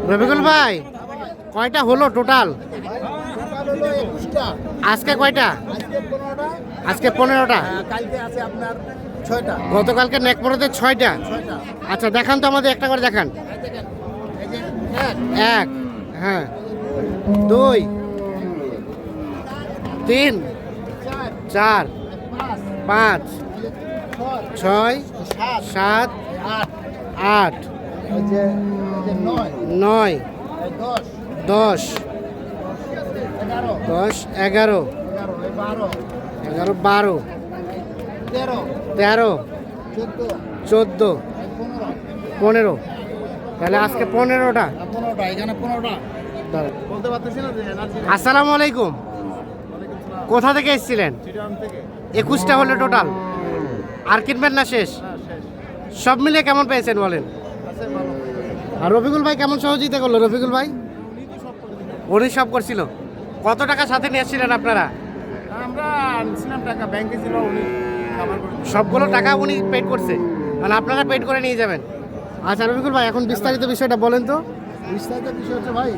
রবিকুল ভাই কয়টা হলো টোটাল? আজকে কয়টা? আজকে 15টা। কালকে আছে আপনার 6টা। গতকালকে নেকমরতে 6টা। আচ্ছা দেখান তো আমাদের একটা করে দেখান। এক, হ্যাঁ, 2, 3, 4, 5, 6, 7, 8, 9, 10, 11, 12, 13, 14, 15। তাহলে আজকে 15টা। আসসালামু আলাইকুম। কোথা থেকে এসেছিলেন? 21টা হলো টোটাল। আর কিনবেন না শেষ? সব মিলিয়ে কেমন পেয়েছেন বলেন? আর রফিকুল ভাই কেমন সহযোগিতা করলো? রফিকুল ভাই উনি সব করছিল। কত টাকা সাথে নিয়ে এসেছিলেন আপনারা? আমরা আনছিলাম টাকা, ব্যাংকে ছিল, উনি সবগুলো টাকা উনি পেড করছে, মানে আপনারা পেড করে নিয়ে যাবেন। আচ্ছা রফিকুল ভাই এখন বিস্তারিত বিষয়টা বলেন তো। বিস্তারিত বিষয় হচ্ছে ভাই,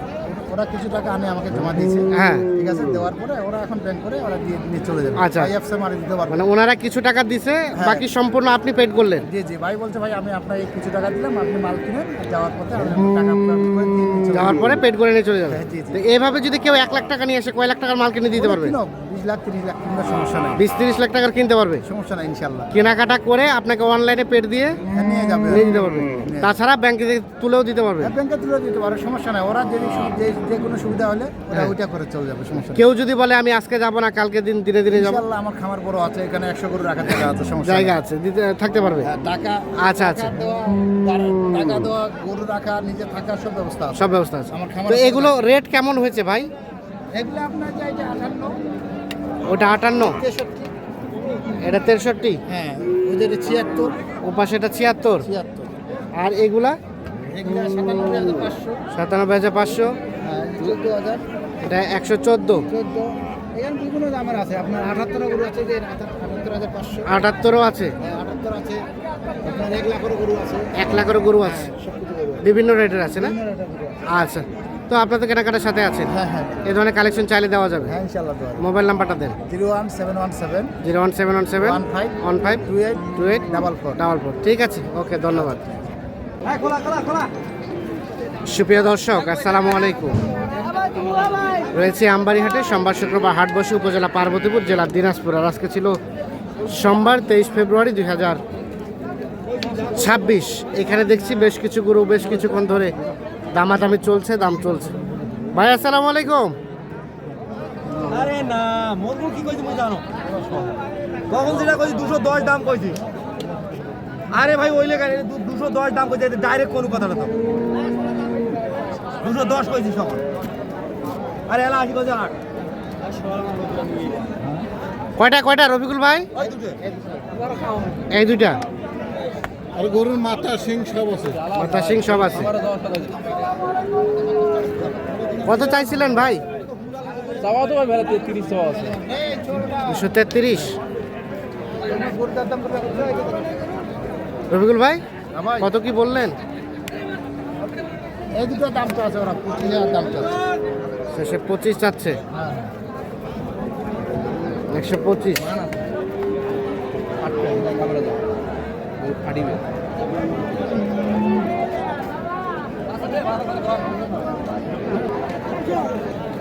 ওরা কিছু টাকা আনে আমাকে জমা দিয়েছে। হ্যাঁ ঠিক আছে, দেওয়ার পরে ওরা এখন ব্যাংক করে ওরা দিয়ে নিয়ে চলে যাবে। আচ্ছা। আইএফসি মারি দিতে পারবে। মানে ওনারা কিছু টাকা দিছে, হ্যাঁ। বাকি সম্পূর্ণ আপনি পেড করলেন? জি জি, ভাই বলছে ভাই আমি আপনাকে কিছু টাকা দিলাম, আপনি মাল কিনেন, যাওয়ার পথে আমি টাকা আপনার করে দিয়ে নিয়ে চলে যাওয়ার পরে পেড করে নিয়ে চলে যাবেন। হ্যাঁ, জি, জি। তো এইভাবে যদি কেউ 1 লাখ টাকা নিয়ে আসে, কয় লাখ টাকার মাল কিনে দিতে পারবে? 20 লাখ 30 লাখ কিনলে সমস্যা নাই। 20-30 লাখ টাকার কিনতে পারবে। সমস্যা নাই ইনশাল্লাহ। কেনাকাটা করে আপনাকে অনলাইনে পেড দিয়ে হ্যাঁ, নিয়ে যাবে। নিয়ে দিতে পারবে। তাছাড়া ব্যাংকে থেকে তুলেও দিতে পারবে। হ্যাঁ, ব্যাংকে তুলে দিতে পারে, সমস্যা নাই। ওরা যে কোনো সুবিধা হলে ওরা হ্যাঁ। ওইটা করে চলে যাবে, সমস্যা নাই। কেউ যদি বলে আমি আজকে যাব না, কালকে দিনে দিনে যাব, ইনশাল্লাহ আমার খামার বড় আছে, এখানে 100 গরু রাখার জায়গা আছে, সমস্যা নাই। জায়গা আছে, দিতে থাকতে পারবে। হ্যাঁ, টাকা আচ্ছা, আচ্ছা। টাকা দেওয়া, গরু রাখা, নিজে থাকার সব ব্যবস্থা আছে। সব ব্যবস্থা আছে। আমার খামার তো আছে। এগুলো রেট কেমন হয়েছে ভাই? এগুলো আপনার চাইছে 58, ওটা 58, 63। এটা 63, হ্যাঁ, ওদের 76, ও পাশে এটা 76। 76। আর এগুলা এগুলো 97,500। 97,500, হ্যাঁ, 14,000, এটা 114, 14। এখানে বিভিন্ন দামের আছে, আপনার 78 গরু আছে, যে 78,500। 78ও আছে, হ্যাঁ, 78 আছে, আপনার 1 লাখের গরু আছে। 1 লাখেরও গরু আছে, সব কিছু গরু আছে। বিভিন্ন রেটের আছে না? বিভিন্ন রেটের গরু আছে। আচ্ছা, তো আপনার তো কেনাকাটার সাথে আছেন, হ্যাঁ হ্যাঁ এই ধরনের কালেকশন চাইলে দেওয়া যাবে। হ্যাঁ, ইনশাল্লাহ দেওয়া যাবে। মোবাইল নাম্বারটা দেন। 01717 01717 15 28 28 44। 44। ঠিক আছে, ওকে, ধন্যবাদ। হ্যাঁ, খোলা খোলা খোলা। সুপ্রিয় দর্শক আসসালামু আলাইকুম। রয়েছে আমবাড়িহাটে, সোমবার শুক্রবার হাট বসে, উপজেলা পার্বতীপুর, জেলা দিনাজপুর। আর আজকে ছিল সোমবার 23 ফেব্রুয়ারি 2026। এখানে দেখছি বেশ কিছু গরু বেশ কিছুক্ষণ ধরে দামাদামি চলছে, দাম চলছে। ভাই আসসালামু আলাইকুম। আরে না, মোরগু কি কইছি মুই জানো? কখন যেটা কইছি 210 দাম কইছি। আরে ভাই ওই লেখা 210 দাম কইছি, ডাইরেক্ট কোন কথাটা তো 210 কইছি সকাল। আরে এলা 80 কইছি 8। কয়টা কয়টা রবিকুল ভাই? ওই দুটো এই দুইটা। আর গরুর মাথা সিং সব আছে। মাথা সিং সব আছে। কত চাইছিলেন ভাই? চাওয়া তো ভাই মেলা 33 চাওয়া আছে। 233। রবিকুল ভাই কত কি বললেন? এই দুটো দাম তো আছে, ওরা 25,000 দাম চাচ্ছে। শেষে 25 চাচ্ছে। 125।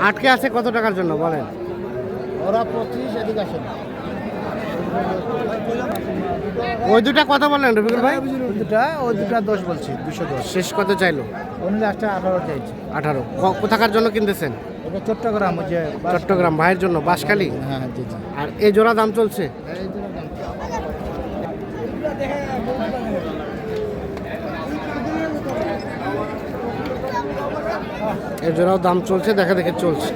আটকে আছে কত টাকার জন্য বলেন? ওরা 25, এদিকে আসে। ওই দুটা কত বললেন রবিকুল ভাই? ওই দুটা 10 বলছি, 210। শেষ কত চাইলো? উনি লাস্টে 18 চাইছে। 18। কোথাকার জন্য কিনতেছেন? এটা চট্টগ্রাম, ওই যে চট্টগ্রাম। ভাইয়ের জন্য বাঁশখালী। হ্যাঁ জি জি। আর এই জোড়া দাম চলছে? এই দুটো দাম। এই জোড়াও দাম চলছে, দেখা দেখে চলছে।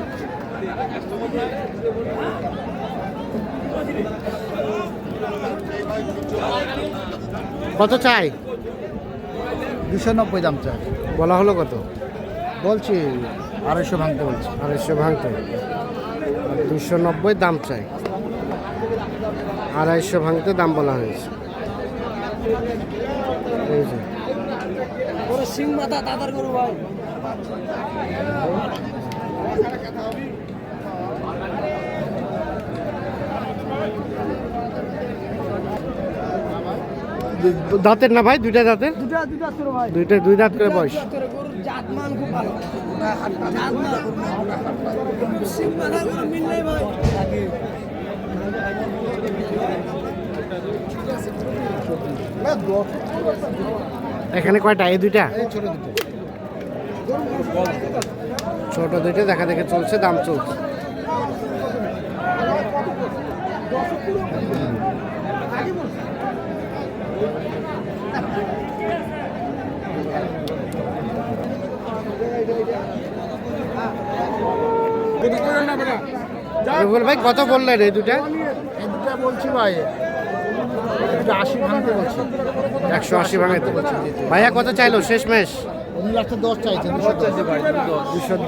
কত চাই? 290 দাম চাই। বলা হলো কত? বলছি 250 ভাঙতে বলছি। 250 ভাঙতে। 290 দাম চাই, 250 ভাঙতে দাম বলা হয়েছে। এই যে সিং মাথা দাদার গরু ভাই। দাঁতের না ভাই, দুইটা দাঁতের? দুটা দুটা তোর ভাই। দুই দাঁত করে বয়স। তোর গরুর জাতমান খুব ভালো। জাতমান। সিং মাথা গরু মিললেই ভাই। এখানে কয়টা? এই দুইটা ছোট দুইটা দেখা দেখে চলছে, দাম চলছে। রবিউল ভাই কত বললেন এই দুটা? এই দুটা বলছি ভাই 80 ভাঙতে বলছি। 180 ভাঙাইতে ভাইয়া কত চাইলো শেষ মেশ? 10 চাইছে,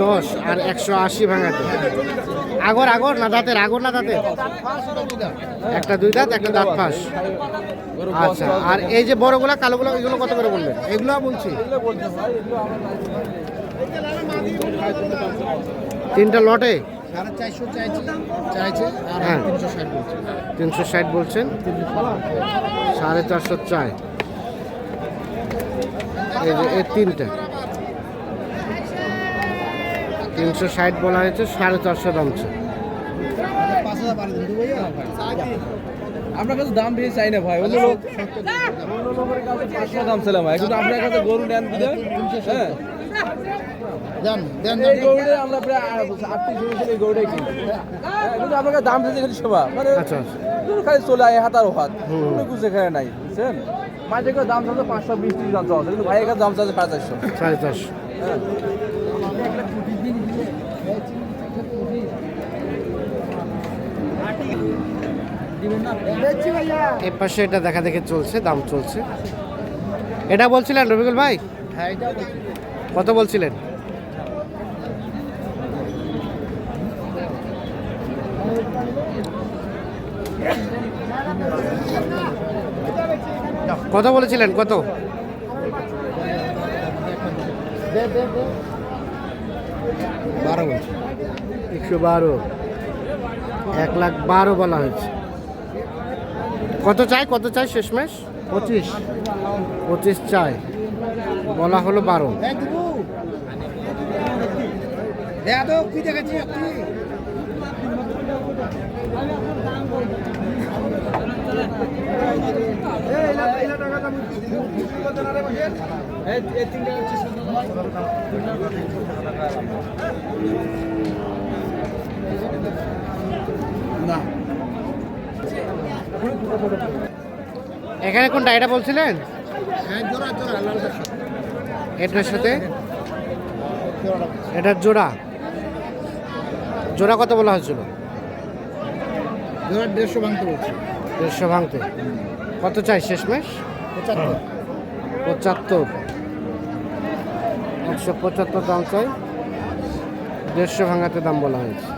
210 আর 180 ভাঙাতে। আগর না দাঁতের? আগর না দাঁতের? একটা দুই দাঁত, একটা দাঁত ফাঁস। আচ্ছা, আর এই যে বড়গুলা কালোগুলা এগুলো কত করে বললেন? এগুলো বলছি তিনটা লটে 450 চাইছে আর হ্যাঁ। 360 বলছি। 360 বলছেন, 450 চাই। এই যে এই তিনটা 360 বলা হয়েছে, 450 দাম চাই। 5000 বাড়ি দিন ভাইয়া। আপনার কাছে দাম বেশি চাই না ভাই। অন্য লোকের কাছে 500 দাম ছিলাম ভাই, কিন্তু আপনার কাছে গরু নেন বুঝে। হ্যাঁ, দেন এই গরুটা আমরা প্রায় 38 বছর এই গরুটাই কিনি। কিন্তু আপনার কাছে দাম বেশি খালি সেবা মানে আচ্ছা আচ্ছা। গরু খালি চলে আয় হাতার হাত, কোনো কিছু এখানে নাই বুঝছেন। মাঝে করে দাম চাচ্ছে 520 দাম চাচ্ছে, কিন্তু ভাইয়ের কাছে দাম চাচ্ছে 450। 450। হ্যাঁ, এই পাশে এটা দেখা দেখে চলছে, দাম চলছে। এটা বলছিলেন রবিকুল ভাই? হ্যাঁ এটা বলছি। কত বলছিলেন? কত বলেছিলেন? কত? 12 বলছি। 112। 1,12,000 বলা হয়েছে। কত চাই? কত চাই শেষমেশ? 25 চাই, বলা হলো 12। কি দেখাচ্ছি আপনি? না এখানে কোনটা? এটা বলছিলেন? হ্যাঁ জোড়া লালটার সাথে এটার সাথে জোড়াটা এটার জোড়া জোড়া কত বলা হয়েছিল? জোড়া 150 ভাঙতে বলছি। 150 ভাঙতে। কত চাই শেষমেশ? 75। 75। 175 দাম চাই, 150 ভাঙাতে দাম বলা হয়েছে।